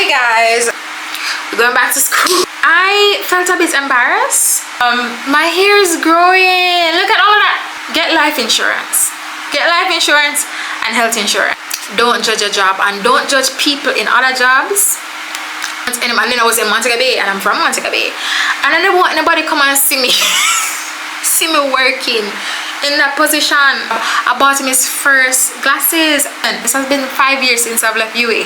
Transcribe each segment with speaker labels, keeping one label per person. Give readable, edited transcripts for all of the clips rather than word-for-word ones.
Speaker 1: Hey guys, we're going back to school. I felt a bit embarrassed. My hair is growing. Look at all of that. Get life insurance. Get life insurance and health insurance. Don't judge a job and don't judge people in other jobs. And then I was in Montego Bay and I'm from Montego Bay. And I never want anybody come and see me. See me working in that position. I bought him his first glasses and it has been 5 years since I've left UA.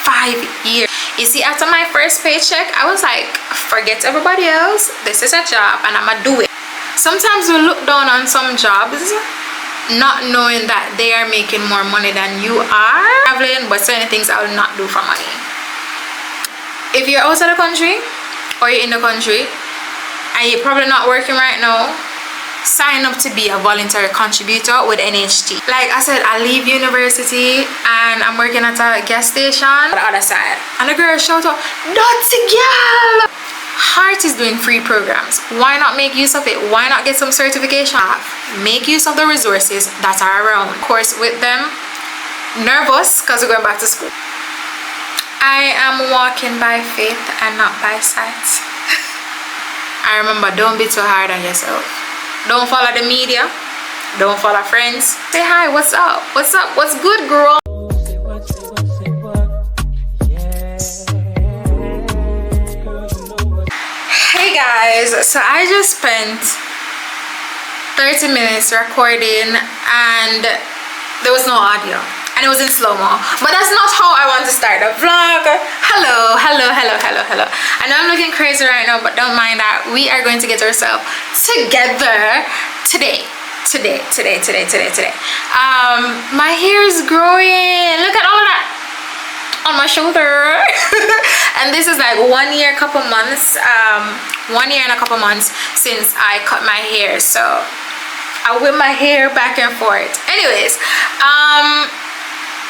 Speaker 1: 5 years. You see, after my first paycheck, I was like, forget everybody else. This is a job and I'ma do it. Sometimes we look down on some jobs not knowing that they are making more money than you are. Traveling, but certain things I will not do for money. If you're outside the country or you're in the country and you're probably not working right now, sign up to be a voluntary contributor with NHT. Like I said, I leave university and I'm working at a gas station on the other side. And the girl shout out, "Dirty girl!" Heart is doing free programs. Why not make use of it? Why not get some certification? Make use of the resources that are around. Of course, with them, nervous because we're going back to school. I am walking by faith and not by sight. I remember, don't be too hard on yourself. Don't follow the media. Don't follow friends. Say hi, what's up? What's up? What's good, girl? Hey guys, so I just spent 30 minutes recording and there was no audio. And it was in slow-mo, but that's not how I want to start a vlog. Hello. I know I'm looking crazy right now, but don't mind that. We are going to get ourselves together today. My hair is growing. Look at all of that on my shoulder. And this is like 1 year, couple months. 1 year and a couple months since I cut my hair. So I whip my hair back and forth. Anyways,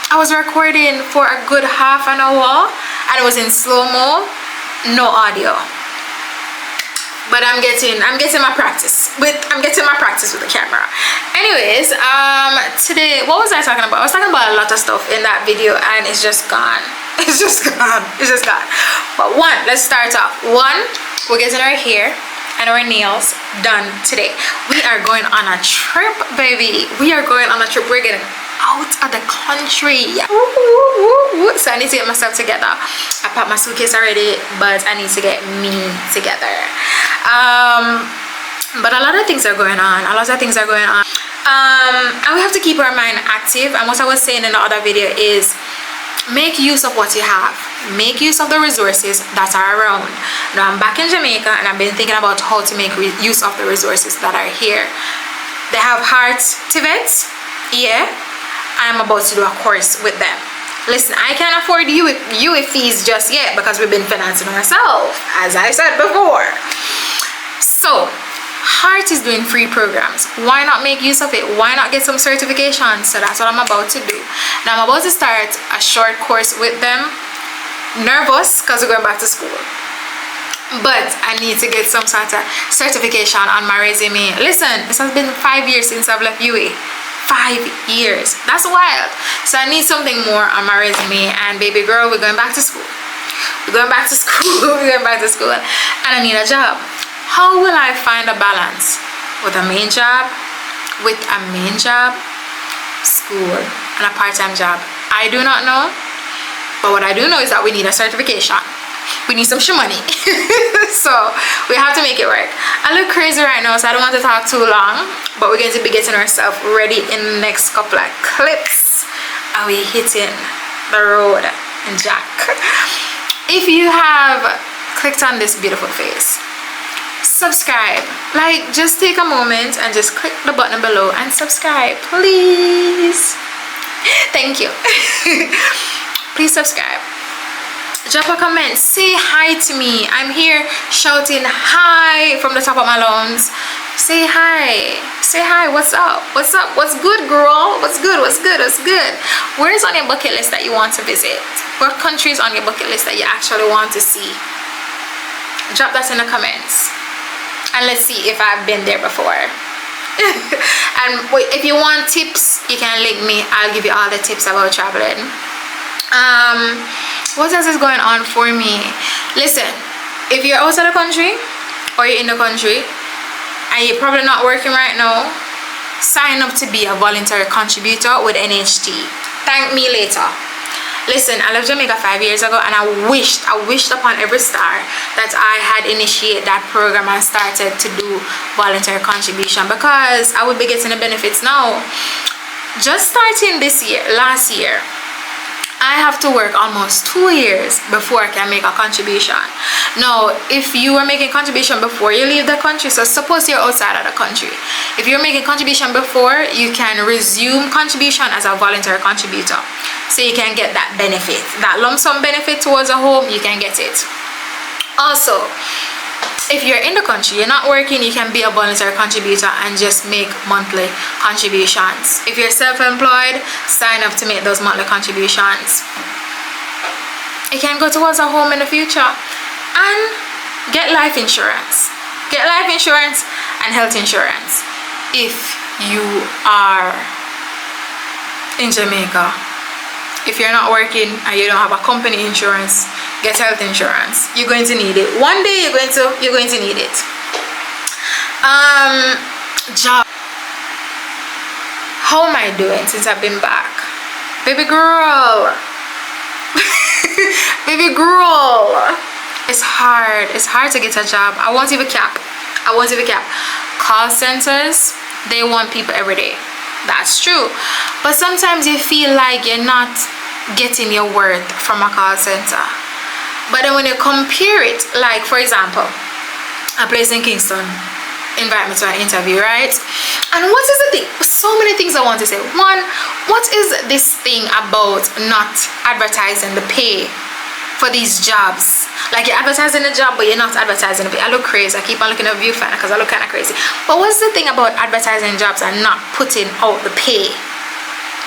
Speaker 1: I was recording for a good half an hour and it was in slow-mo, no audio. But I'm getting my practice with the camera. Anyways, today, what was I talking about? I was talking about a lot of stuff in that video and it's just gone. It's just gone. But let's start off. We're getting our hair and our nails done today. We are going on a trip, baby. We are going on a trip. We're getting out of the country. So I need to get myself together. I packed my suitcase already, but I need to get me together. But a lot of things are going on. And we have to keep our mind active. And what I was saying in the other video is make use of what you have. Make use of the resources that are around. Now I'm back in Jamaica and I've been thinking about how to make use of the resources that are here. They have heart TVETs, yeah. I'm about to do a course with them. Listen, I can't afford UA fees just yet because we've been financing ourselves, as I said before. So Heart is doing free programs. Why not make use of it? Why not get some certifications? So that's what I'm about to do. Now I'm about to start a short course with them. Nervous because we're going back to school, but I need to get some sort of certification on my resume. Listen, this has been 5 years since I've left UA. 5 years. That's wild. So I need something more on my resume. And baby girl, we're going back to school. We're going back to school. We're going back to school. And I need a job. How will I find a balance with a main job, school, and a part-time job? I do not know. But what I do know is that we need a certification. We need some money. So we have to make it work. I look crazy right now, so I don't want to talk too long, but we're going to be getting ourselves ready in the next couple of clips. Are we hitting the road and jack? If you have clicked on this beautiful face, subscribe. Like, just take a moment and just click the button below and subscribe, please. Thank you. Please subscribe. Drop a comment, say hi to me. I'm here shouting hi from the top of my lungs. Say hi, what's up, what's good, girl, what's good. Where's on your bucket list that you want to visit? What countries on your bucket list that you actually want to see? Drop that in the comments and let's see if I've been there before. And if you want tips, you can link me. I'll give you all the tips about traveling. What else is going on for me? Listen, if you're outside the country or you're in the country and you're probably not working right now, sign up to be a voluntary contributor with NHT. Thank me later. Listen, I left Jamaica 5 years ago, and I wished upon every star that I had initiated that program and started to do voluntary contribution, because I would be getting the benefits now. Just starting last year, I have to work almost 2 years before I can make a contribution. Now, if you are making contribution before you leave the country, so suppose you're outside of the country, if you're making contribution before, you can resume contribution as a voluntary contributor. So you can get that benefit, that lump sum benefit towards a home, you can get it. Also, if you're in the country, you're not working, you can be a voluntary contributor and just make monthly contributions. If you're self-employed, sign up to make those monthly contributions. You can go towards a home in the future. And get life insurance. Get life insurance and health insurance if you are in Jamaica. If you're not working and you don't have a company insurance, get health insurance. You're going to need it. One day you're going to need it. Job. How am I doing since I've been back? Baby girl. Baby girl. It's hard. It's hard to get a job. I won't even cap. Call centers, they want people every day. That's true. But sometimes you feel like you're not getting your worth from a call center. But then when you compare it, like for example, a place in Kingston invite me to an interview, right? And what is the thing? So many things I want to say. One, what is this thing about not advertising the pay for these jobs? Like you're advertising the job, but you're not advertising the pay. I look crazy. I keep on looking at viewfinder because I look kind of crazy. But what's the thing about advertising jobs and not putting out the pay?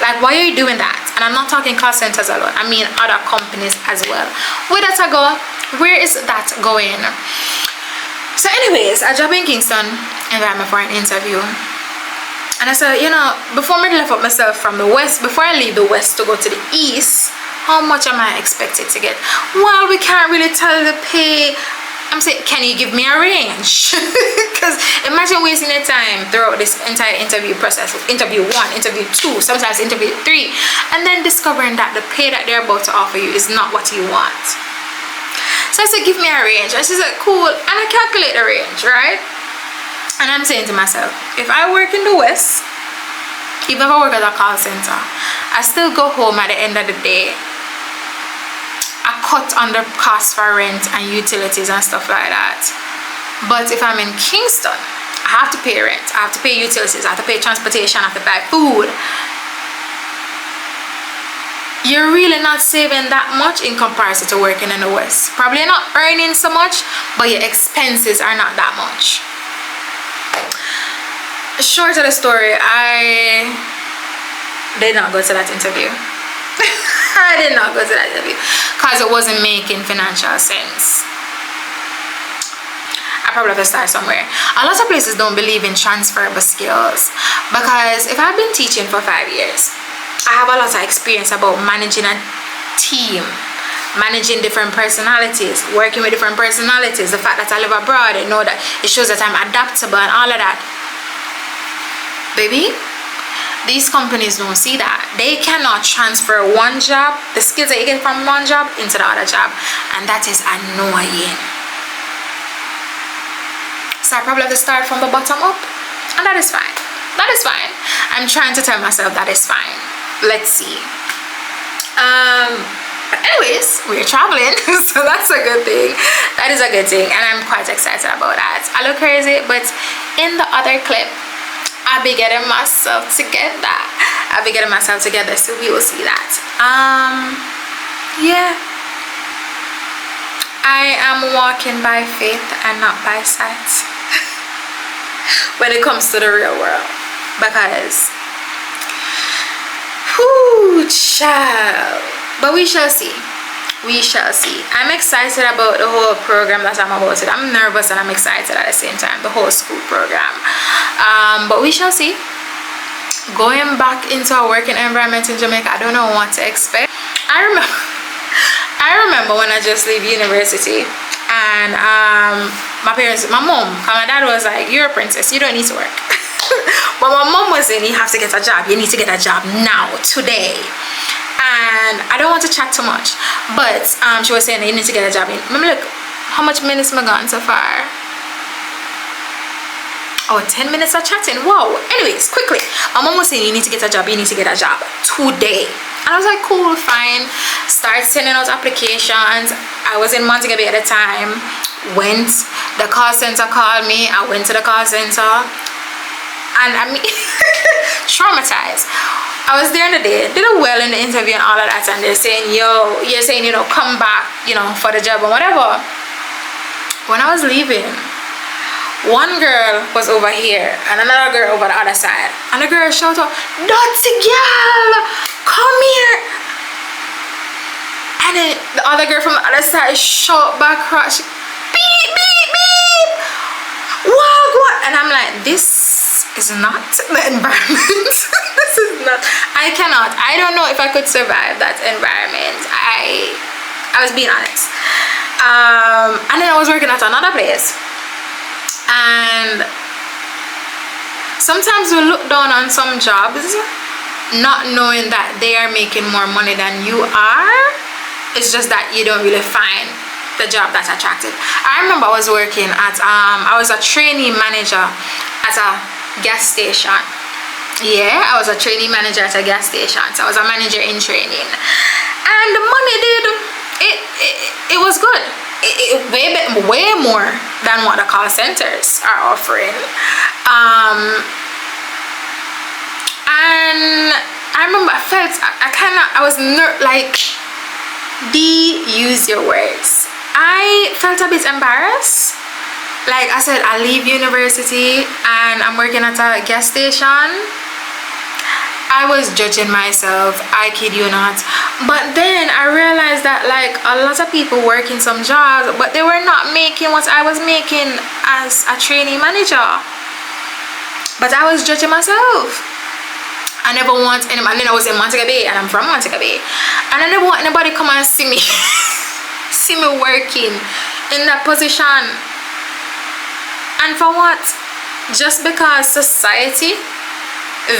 Speaker 1: Like, why are you doing that? And I'm not talking call centers alone. I mean other companies as well. Where does that go? Where is that going? So anyways, a job in Kingston invited me for an interview. And I said, you know, before I leave up myself from the west, before I leave the west to go to the east, how much am I expected to get? Well, we can't really tell the pay. I'm saying, can you give me a range? Because imagine wasting your time throughout this entire interview process. Interview 1, interview 2, sometimes interview 3. And then discovering that the pay that they're about to offer you is not what you want. So I said, give me a range. And she said, cool. And I calculate the range, right? And I'm saying to myself, if I work in the West, even if I work at a call center, I still go home at the end of the day. I cut on the cost for rent and utilities and stuff like that. But if I'm in Kingston, I have to pay rent, I have to pay utilities, I have to pay transportation, I have to buy food. You're really not saving that much in comparison to working in the West. Probably not earning so much, but your expenses are not that much. Short of the story, I did not go to that interview. I did not go to that interview because it wasn't making financial sense. I probably have to start somewhere. A lot of places don't believe in transferable skills, because if I've been teaching for 5 years, I have a lot of experience about managing a team, managing different personalities, working with different personalities. The fact that I live abroad, I know that it shows that I'm adaptable and all of that. Baby, these companies don't see that. They cannot transfer one job, the skills that you get from one job, into the other job. And that is annoying. So I probably have to start from the bottom up. And that is fine. That is fine. I'm trying to tell myself that is fine. Let's see. But anyways, we're traveling. So that's a good thing. That is a good thing. And I'm quite excited about that. I look crazy, but in the other clip, I'll be getting myself together. So we will see that. Yeah. I am walking by faith and not by sight when it comes to the real world. Because, whoo, child. But we shall see. We shall see. I'm excited about the whole program that I'm about to do. I'm nervous and I'm excited at the same time. The whole school program. But we shall see. Going back into a working environment in Jamaica, I don't know what to expect. I remember when I just leave university, and my mom, my dad was like, "You're a princess, you don't need to work." But my mom was saying, "You have to get a job. You need to get a job now, today." And I don't want to chat too much, but she was saying, "You need to get a job." Remember, look, how much minutes am I gone so far? Oh, 10 minutes of chatting. Wow. Anyways, quickly, my mom was saying, "You need to get a job. You need to get a job today." And I was like, "Cool, fine." Start sending out applications. I was in Montego Bay at the time. The call center called me. I went to the call center, and I mean, traumatized. I was there in the day, did well in the interview and all of that, and they're saying, "Yo, you're saying, come back, for the job or whatever." When I was leaving, one girl was over here and another girl over the other side, and the girl shouted out, "Dirty girl, come here!" And then the other girl from the other side shout back, beep, beep, beep, what? And I'm like, this is not the environment. This is not, I don't know if I could survive that environment. I was being honest. And then I was working at another place, and sometimes we look down on some jobs not knowing that they are making more money than you are. It's just that you don't really find the job that's attractive. I remember I was working at I was a trainee manager at a gas station. Yeah, I was a trainee manager at a gas station, so I was a manager in training, and the money it was good. Way more than what the call centers are offering. And I remember I was like, use your words. I felt a bit embarrassed. Like I said, I leave university and I'm working at a gas station. I was judging myself, I kid you not. But then I realized that like a lot of people work in some jobs, but they were not making what I was making as a trainee manager. But I was judging myself. I never want anybody, and then I was in Montego Bay, and I'm from Montego Bay, and I never want anybody come and see me see me working in that position. And for what? Just because society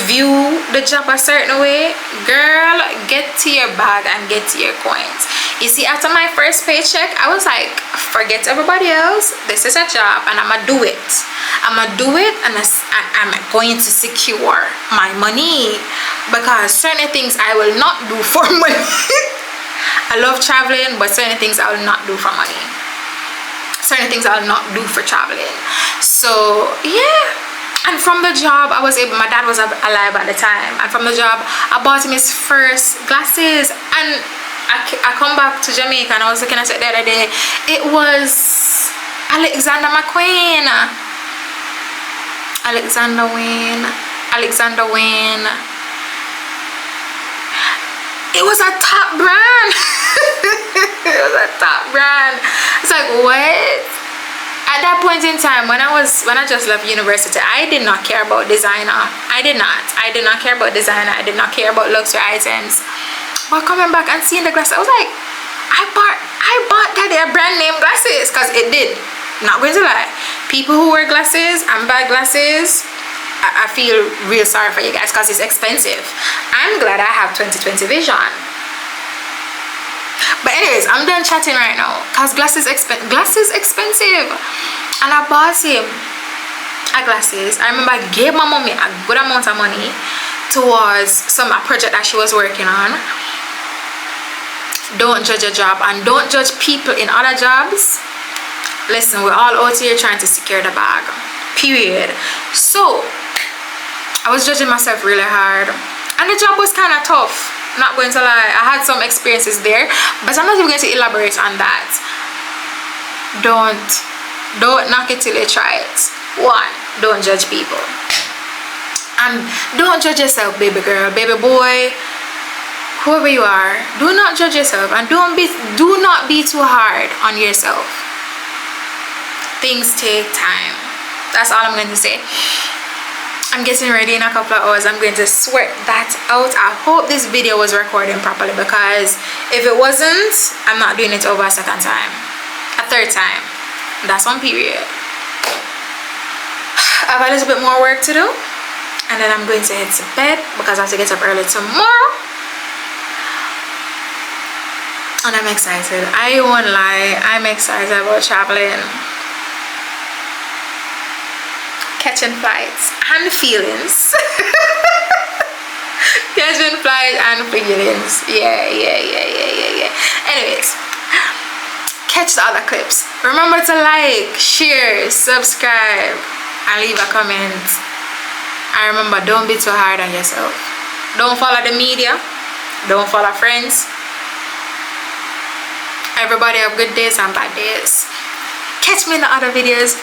Speaker 1: view the job a certain way. Girl, get to your bag and get to your coins. You see, after my first paycheck, I was like, forget everybody else, this is a job and I'm gonna do it. I'm going to secure my money, because certain things I will not do for money. I love traveling, but certain things I will not do for money. Certain things I will not do for traveling. So yeah. And from the job, my dad was alive at the time, and from the job I bought him his first glasses. And I come back to Jamaica, and I was looking at it the other day. It was Alexander Wayne. It was a top brand. It was a top brand. It's like, what? At that point in time, when I just left university, I did not care about designer. I did not care about designer. I did not care about luxury items. But coming back and seeing the glasses, I was like, I bought that their brand name glasses, because it did. Not going to lie, people who wear glasses and buy glasses, I feel real sorry for you guys, because it's expensive. I'm glad I have 20/20 vision. But anyways, I'm done chatting right now, because glasses expensive. And I bought him glasses. I remember I gave my mommy a good amount of money towards a project that she was working on. Don't judge a job, and don't judge people in other jobs. Listen, we're all out here trying to secure the bag, period. So I was judging myself really hard, and the job was kind of tough. Not going to lie, I had some experiences there, but I'm not even going to elaborate on that. Don't knock it till you try it. One, don't judge people, and don't judge yourself, baby girl, baby boy, whoever you are. Do not judge yourself, and do not be too hard on yourself. Things take time. That's all I'm going to say. I'm getting ready in a couple of hours. I'm going to sweat that out. I hope this video was recording properly, because if it wasn't, I'm not doing it over a second time, a third time. That's on period. I have a little bit more work to do, and then I'm going to head to bed because I have to get up early tomorrow. And I'm excited. I won't lie, I'm excited about traveling, catching flights and feelings. Catching flights and feelings. Yeah. Anyways, catch the other clips. Remember to like, share, subscribe, and leave a comment. And remember, don't be too hard on yourself. Don't follow the media. Don't follow friends. Everybody have good days and bad days. Catch me in the other videos.